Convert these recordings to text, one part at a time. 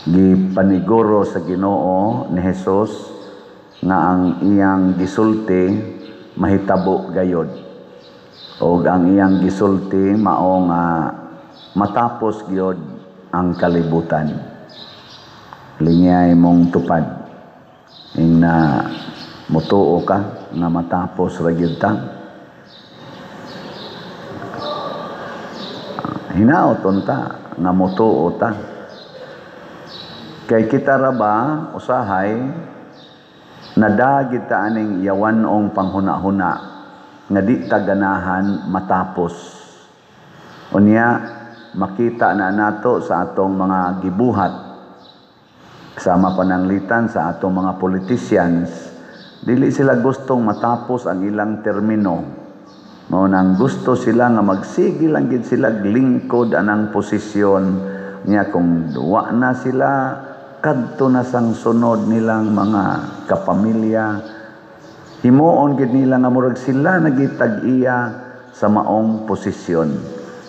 gipaniguro sa Ginoo ni Hesus nga ang iyang gisulti mahitabo gayod, o ang iyang gisulti mao nga matapos gyud ang kalibutan. Lingay mong tupad ing na mutuo ka nga matapos ra gyud ta. Hinaoton ta nga mutuo ta. Kay kita ra ba usahay nadagit ta aning yawanong panghuna-huna nga di ta ganahan matapos. Unya makita na nato sa atong mga gibuhat sama pananglitan sa atong mga politicians, dili sila gustong matapos ang ilang termino. Mao nang gusto sila nga magsige lang gid sila lingkod anang posisyon niya. Kung duwa na sila kadto na sang sunod nilang mga kapamilya, himuon gid nila nga murag sila nagitag-iya sa maong posisyon,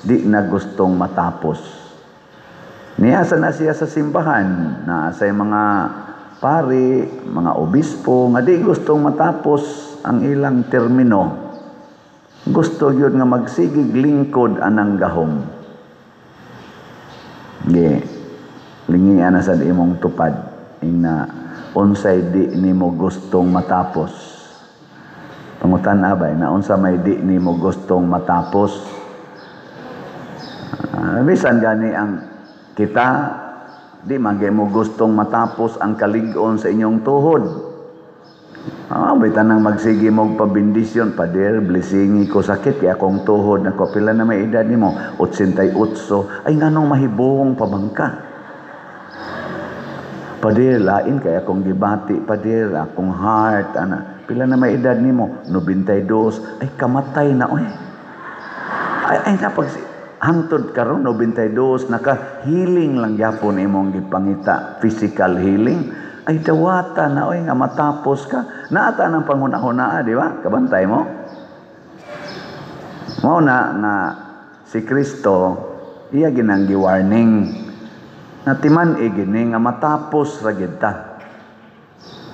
di na gustong matapos. Niasa na siya sa simbahan na sa mga pari, mga obispo nga di gustong matapos ang ilang termino. Gusto gyud nga magsigig lingkod anang gahom. Lingian na sa imong tupad ina unsay di nimo gustong matapos. Pangutan abay na unsa may di nimo gustong matapos. Bisan gani ang kita di magay mo gustong matapos ang kalig-on sa inyong tuhod. Bitan nang magsige mo pabindisyon, Pader, blessingi ko sakit kaya akong tuhod nako. Pila na may edad nimo? 88. Ay nganong mahibong pabangka? Pader, lain kaya akong gibati, Pader, akong heart ana. Pila na may edad nimo? 92. Ay kamatay na oy. Ay napag hangtod karon 92 naka-healing lang gyapon imong gipangita, physical healing. Ay dawata na oy nga matapos ka. Naata nang panghuna-hunaa, di ba? Kabantay mo. Mao na si Kristo iya ginang gi-warning na timan gini nga matapos ra gid ta.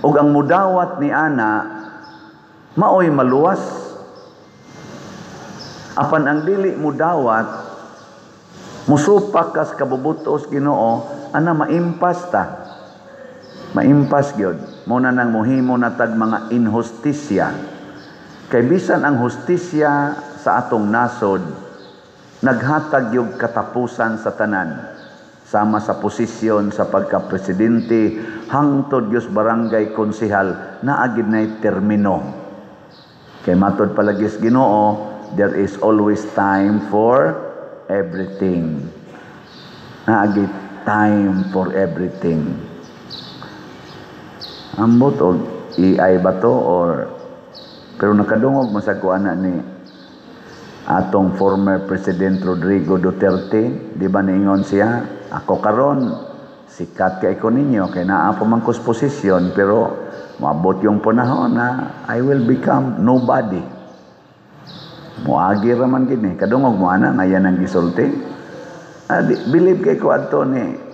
Ug ang mudawat ni ana maoy maluwas. Apan ang dili mudawat musupak kas kabubutos Ginoo ana maimpas ta. Maimpas gyud. Muna nang muhimo na tag mga inhustisya. Kay bisan ang hustisya sa atong nasod naghatag yung katapusan sa tanan. Sama sa posisyon sa pagka-presidente hangtod gyud barangay konsehal naagid nay termino. Kay matod palagis Ginoo, there is always time for everything. Naagid time for everything. Ambot o AI ba to or pero nakadungog mo sa kuana ni atong former President Rodrigo Duterte, di ba niingon siya, ako karon sikat kay ko ninyo kay naa pa man kos posisyon pero maabot yung panahon na I will become nobody. Muagi ra man gid ni kadungog mo ana ngayon ang gisulti. Believe kay ko adto ni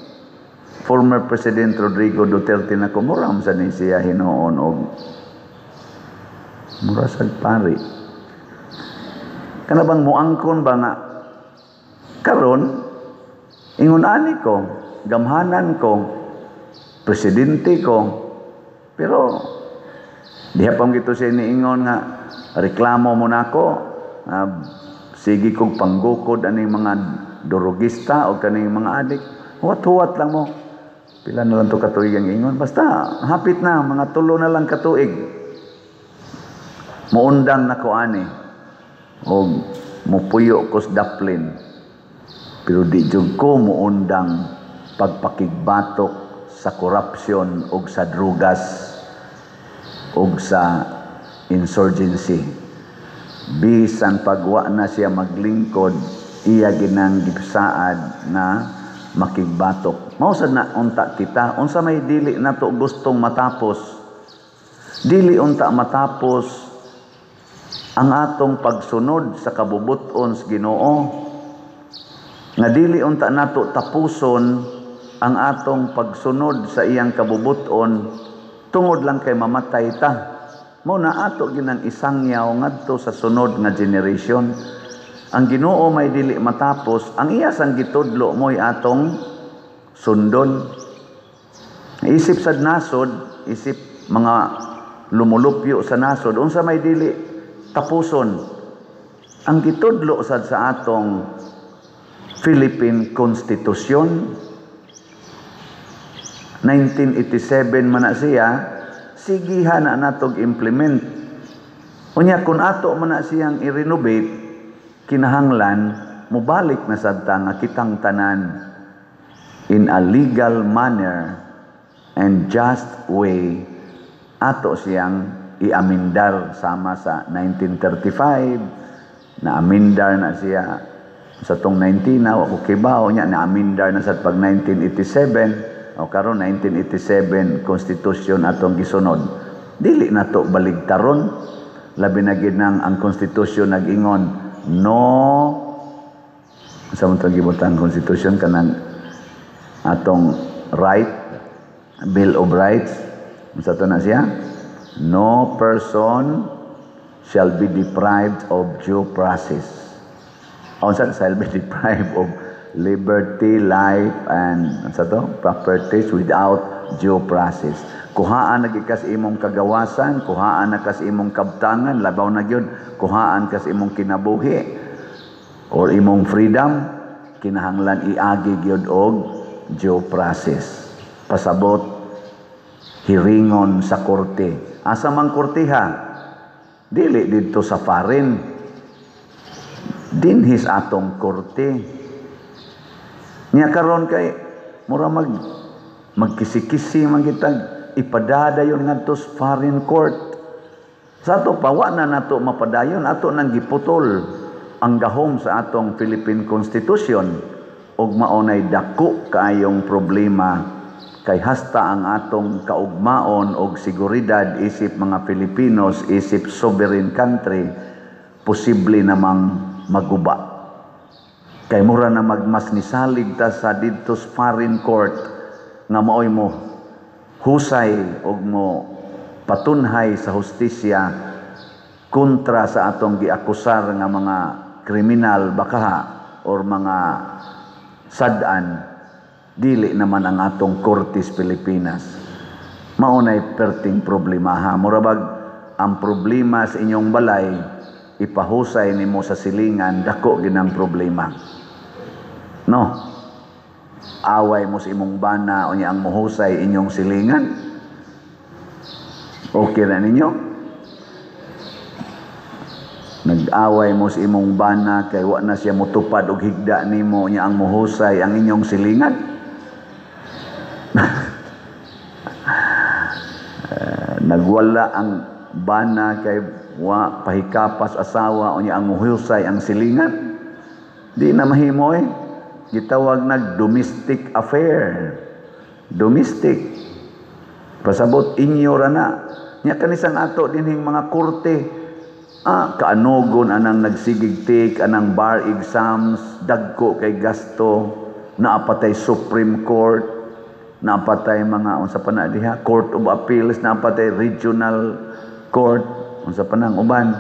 former President Rodrigo Duterte na kumuram sa ni siya hinuon og murasag pari. Kana bang muangkon ba nga karon ingon ani ko, gamhanan ko, presidente ko, pero diha pang gito siya niingon nga reklamo mo nako, sige kog panggukod aning mga durugista o kaning mga adik. Huwat-huwat lang mo. Pila na lang to katuig ang ingon. Basta, hapit na, mga 3 na lang katuig. Muundang na ko ani. O mupuyo ko sa daplin. Pero di jud ko muundang pagpakigbatok sa korupsyon o sa drugas o sa insurgency. Bisan pagwa na siya maglingkod, iya ginang gipsaad na makigbatok. Mausad na unta kita, unsa may dili nato gustong matapos. Dili unta matapos ang atong pagsunod sa kabubuton sa Ginoo. Nga dili unta nato tapuson ang atong pagsunod sa iyang kabubuton tungod lang kay mamatay ta. Mao na ato ginang isangyaw ngadto sa sunod nga generation. Ang Ginoo may dili matapos, ang iya sang gitudlo mo'y atong sundon. Isip sad nasod, isip mga lumulupyo sa nasod, unsa may dili tapuson. Ang gitudlo sad sa atong Philippine Constitution 1987 man na siya, sigihan na natog implement. Unya kung ato man na siyang i-renovate, kinahanglan mubalik na sadta nga kitang tanan in a legal manner and just way ato siyang i-amendar sama sa 1935 na amendar na siya sa tong 19 na wa ko kibaw niya na amendar na sa pag 1987 o karon 1987 constitution atong gisunod. Dili nato baligtaron, labi na gid nang ang constitution nag-ingon no sa mong gibutan constitution kanang atong right, Bill of Rights, sa to na siya, no person shall be deprived of due process. Unsa shall be deprived of liberty, life, and sa to properties without due process. Kuhaan na gikas imong kagawasan, kuhaan na kas imong kabtangan, labaw na gyud, kuhaan kas imong kinabuhi or imong freedom, kinahanglan iagi gyud og due process. Pasabot hiringon sa korte. Asa man korteha? Dili didto sa foreign. Dinhis atong korte. Nya karon kay mura magkisi-kisi man kitag ipadadayon ngadto sa foreign court. Sa ato pawa na nato mapadayon, ato nang giputol ang gahom sa atong Philippine Constitution ug maunay dako kaayong problema kay hasta ang atong kaugmaon og seguridad isip mga Filipinos, isip sovereign country, posible namang maguba. Kay mura na magmas nisalig ta sa didto sa foreign court nga maoy mo husay og mo patunhay sa hustisya kontra sa atong giakusar nga mga kriminal bakaha or mga sad-an, dili naman ang atong Kortes Pilipinas. Maunay perting problema ha. Murabag ang problema sa inyong balay ipahusay nimo sa silingan, dako ginang problema. No? Away mo sa imong bana o niya ang muhusay inyong silingan. Okay na ninyo? Nag-away mo sa imong bana kay wa na siya motupad og higda nimo niya ang muhusay ang inyong silingan. Nagwala ang bana kay wa pahikapas asawa o niya ang muhusay ang silingan. Di na mahimo eh. Gitawag nag domestic affair. Domestic. Pasabot inyo ra na. Nya kanisang ato dinhing mga korte. Kaanogon anang nagsigigtik, anang bar exams, dagko kay gasto, naapatay Supreme Court, naapatay mga unsa pa na diha, Court of Appeals, naapatay Regional Court, unsa pa nang uban.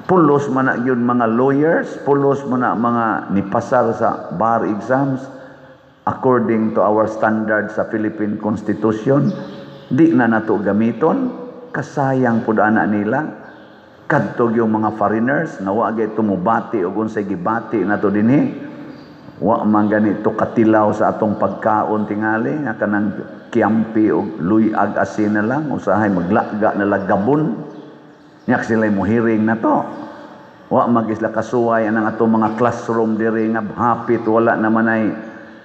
Pulos man na yun mga lawyers, pulos man na mga nipasar sa bar exams according to our standard sa Philippine Constitution. Di na nato gamiton, kasayang pud ana nila. Kadtog yung mga foreigners na wa gay tumubati og unsay gibati nato dinhi. Wa man ganito katilaw sa atong pagkaon tingali nga kanang kiampi og luyag asin na lang, usahay maglaga na lagabon. Nya sila mo hearing na to. Wa magisla kasuway anang atong mga classroom diri nga hapit wala naman ay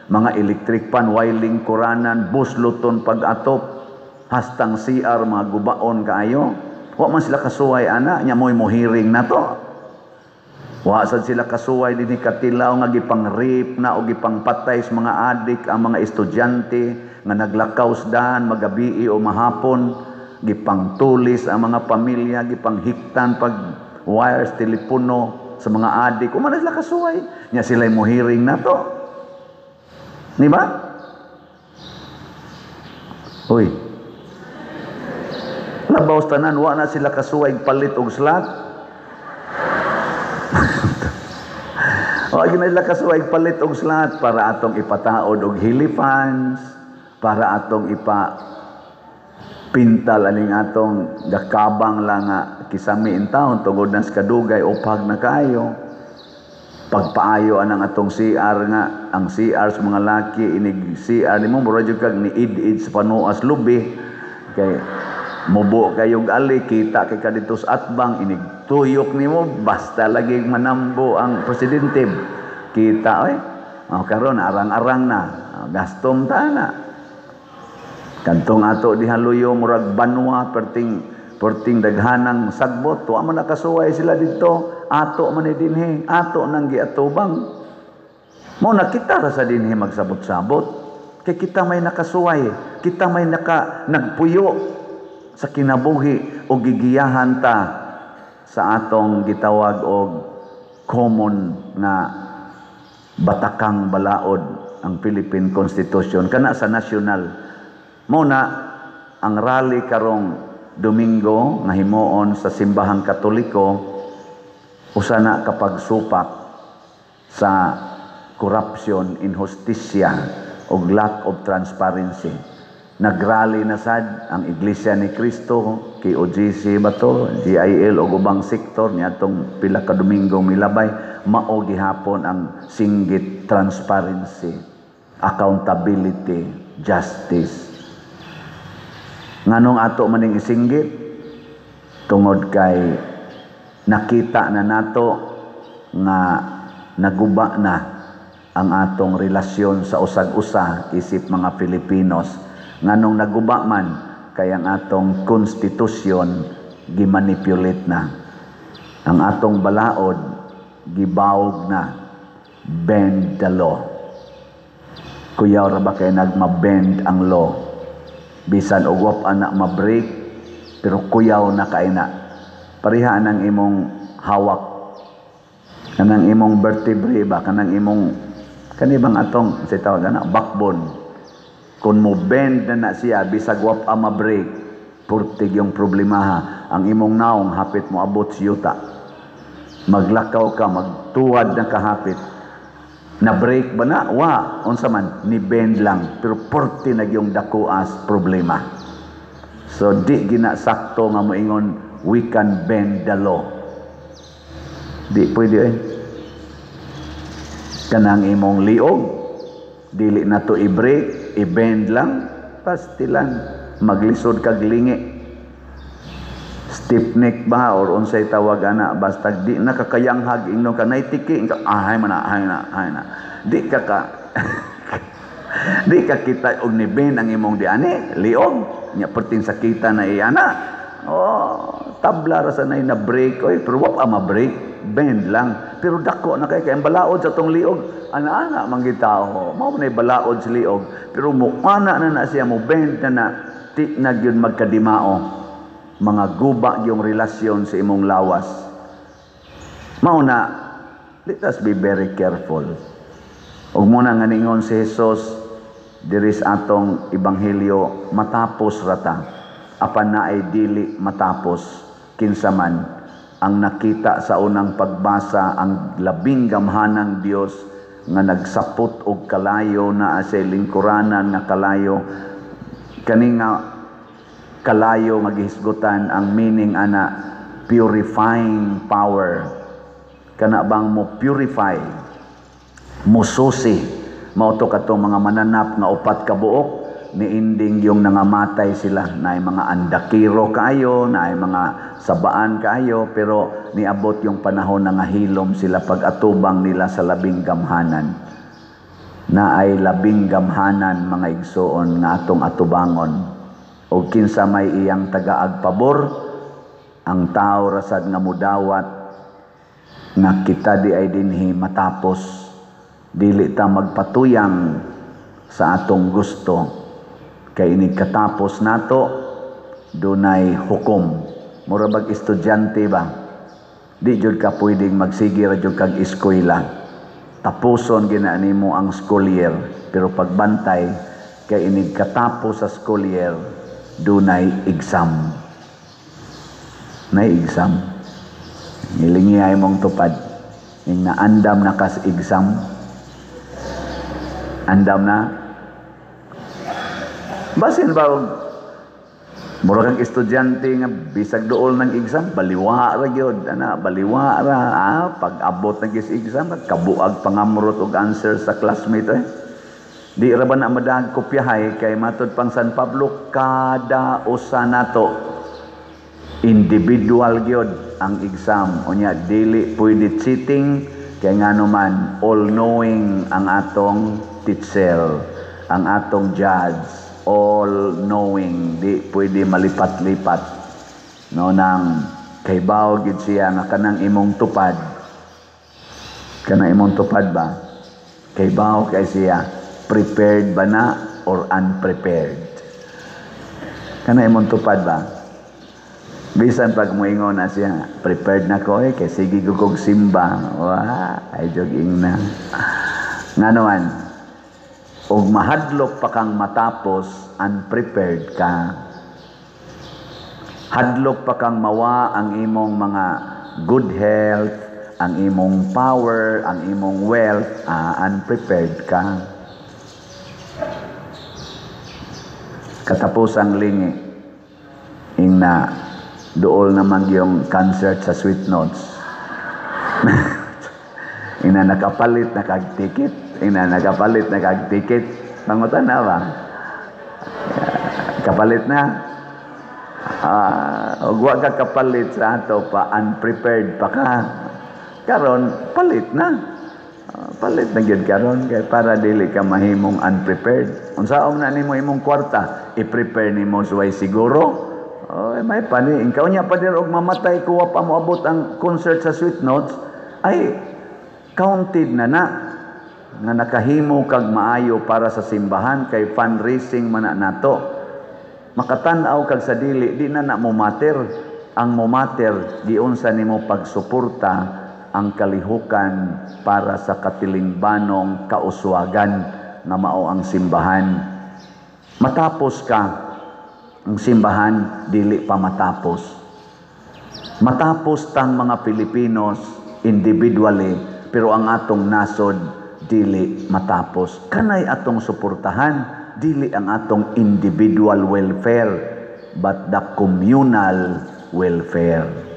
mga electric pan, wiring kuranan, busluton pag-atop, hastang CR mga gubaon kaayo. Wa man sila kasuway ana nya moy mo hearing na to. Wa sad sila kasuway dinhi katilaw nga gipang-rape na o gipangpatay sa mga adik ang mga estudyante nga naglakaw sa daan magabi o mahapon. Gipangtulis ang mga pamilya, gipanghiktan pag wires telepono sa mga adik. Umana sila kasuway. Nya sila mo hearing na to. Di ba? Uy. Labaw tanan, wa na sila kasuway palit og slot. Wa gyud nila kasuway palit og slot para atong ipataod og hilifans, para atong pintal aning atong gakabang lang nga kisami in taon tungod na sa kadugay upag na kayo. Pagpaayo anang atong CR nga, ang CR sa mga laki inig CR nimo mura jud kag ni id sa panuas lubi kay mubo kayog ali kita kay kadito sa atbang inig tuyok nimo basta lagi manambo ang presidente kita oy karon arang-arang na gastom ta na kantong ato dihaluyo murag banwa perting daghanang sagbot wa man nakasuway sila dito ato man dinhi ato nang giatubang mo nakita ra sa dinhi magsabot-sabot kay kita may nakasuway kita may nagpuyo sa kinabuhi o gigiyahan ta sa atong gitawag og common na batakang balaod ang Philippine Constitution kana sa national mo na ang rally karong Domingo nga himuon sa simbahang Katoliko usa na kapag supak sa corruption, injustisya ug lack of transparency. Nagrally na sad ang Iglesia ni Cristo, KOGC ba to, GIL o ubang sektor niadtong pila ka Domingo milabay mao gihapon ang singgit transparency, accountability, justice. Nganong ato maning isinggit tungod kay nakita na nato nga naguba na ang atong relasyon sa usag-usa isip mga Pilipinos. Nganong naguba man kay ang atong konstitusyon gimanipulate na. Ang atong balaod gibawog na, bend the law. Kuyaw ra ba kay nagma-bend ang law? Bisan og wap anak ma-break pero kuyaw na kay na. Pariha nang imong hawak kanang imong vertebrae ba kanang imong kanibang atong sa tawag na backbone. Kung mo bend na siya bisag wap a ma-break purtig yung problemaha. Ang imong naong hapit mo abot sa yuta. Maglakaw ka, magtuwad na kahapit. Na-break ba na? Wa. Unsa man, ni bend lang. Pero porti na yung dakuas problema. So, di ginasakto nga moingon, we can bend the law. Di pwede eh. Kanang imong liog, dili na to i-break, i-bend lang, pastilan. Maglisod kag lingi. Stiff neck ba or unsay tawag ana basta di nakakayanghag ingno ka naitiki hay na di ka di ka kita og ni ben ang imong diani liog nya perting sakita na iana tabla ra sa nay na break oy pero wa ma break bend lang pero dako na kay balaod sa tong liog ana man gitaho mao na balaod sa liog pero mo ana na siya mo bend na ti na gyud magkadimao mga guba yung relasyon sa imong lawas. Mauna, let us be very careful. Ug muna nga ningon si Jesus, diris atong ebanghelyo matapos rata. Apan na ay dili matapos kinsa man ang nakita sa unang pagbasa ang labing gamhanang Dios nga nagsapot og kalayo na sa lingkuranan nga kalayo kani nga kalayo nga gihisgutan ang meaning ana purifying power kana bang mo purify mususi mao to katong mga mananap nga upat ka buok ni ending yung nangamatay sila naay mga andakiro kayo naay mga sabaan kayo pero niabot yung panahon na ngahilom sila pag-atubang nila sa labing gamhanan naay labing gamhanan mga igsoon nga atong atubangon o kinsa may iyang tagaag pabor ang tao rasad nga mudawat nga kita di ay dinhi matapos dili ta magpatuyang sa atong gusto kay ini katapos nato dunay hukom mura bag estudyante ba di jud ka pwedeng magsige ra jud kag eskwela tapuson ginani mo ang school year, pero pagbantay kay inig katapos sa school year dunay exam. Nay exam. Nilingiyay mong tupad. Ning naandam na kas exam. Andam na. Basin ba mura kang estudyante nga bisag duol ng exam, baliwa ra gyud, baliwa ra. Pag abot ng exam, kabuag pangamrot og answer sa classmate Di ra ba na madag kopyahay kay matud pang San Pablo kada usa nato individual gyud ang exam. Unya dili pwede cheating kay ngano man all knowing ang atong teacher, ang atong judge, all knowing, di pwede malipat-lipat no nang kaybaw gid siya nga kanang imong tupad ba kaybaw kay siya prepared ba na or unprepared. Kana imong tupad ba? Bisan pag moingon na siya, prepared na ko kay sige gugog simba. Ay jogging na. Nganoan, og mahadlok pa kang matapos, unprepared ka. Hadlok pa kang mawa ang imong mga good health, ang imong power, ang imong wealth, unprepared ka. Katapos ang lingi ing na dool naman yung concert sa Sweet Notes. Ina nakapalit na kag-ticket, pangutan na ba? Kapalit na. Og wa ka kapalit sa ato pa, unprepared pa ka. Karon palit na. Palit na gyud karon kay para dili ka mahimong unprepared. Unsaon na nimo imong kwarta, i-prepare nimo suway siguro. May pani ikaw nya pa din og mamatay kuwa pa moabot ang concert sa Sweet Notes ay counted na nga nakahimo kag maayo para sa simbahan kay fundraising man nato. Makatan-aw kag sa dili di na mo matter. Ang mo matter giunsa nimo pagsuporta ang kalihukan para sa katilingbanong kauswagan nga mao ang simbahan. Matapos ka ang simbahan, dili pa matapos. Matapos tang mga Pilipinos individually, pero ang atong nasod dili matapos. Kanay atong suportahan, dili ang atong individual welfare, but the communal welfare.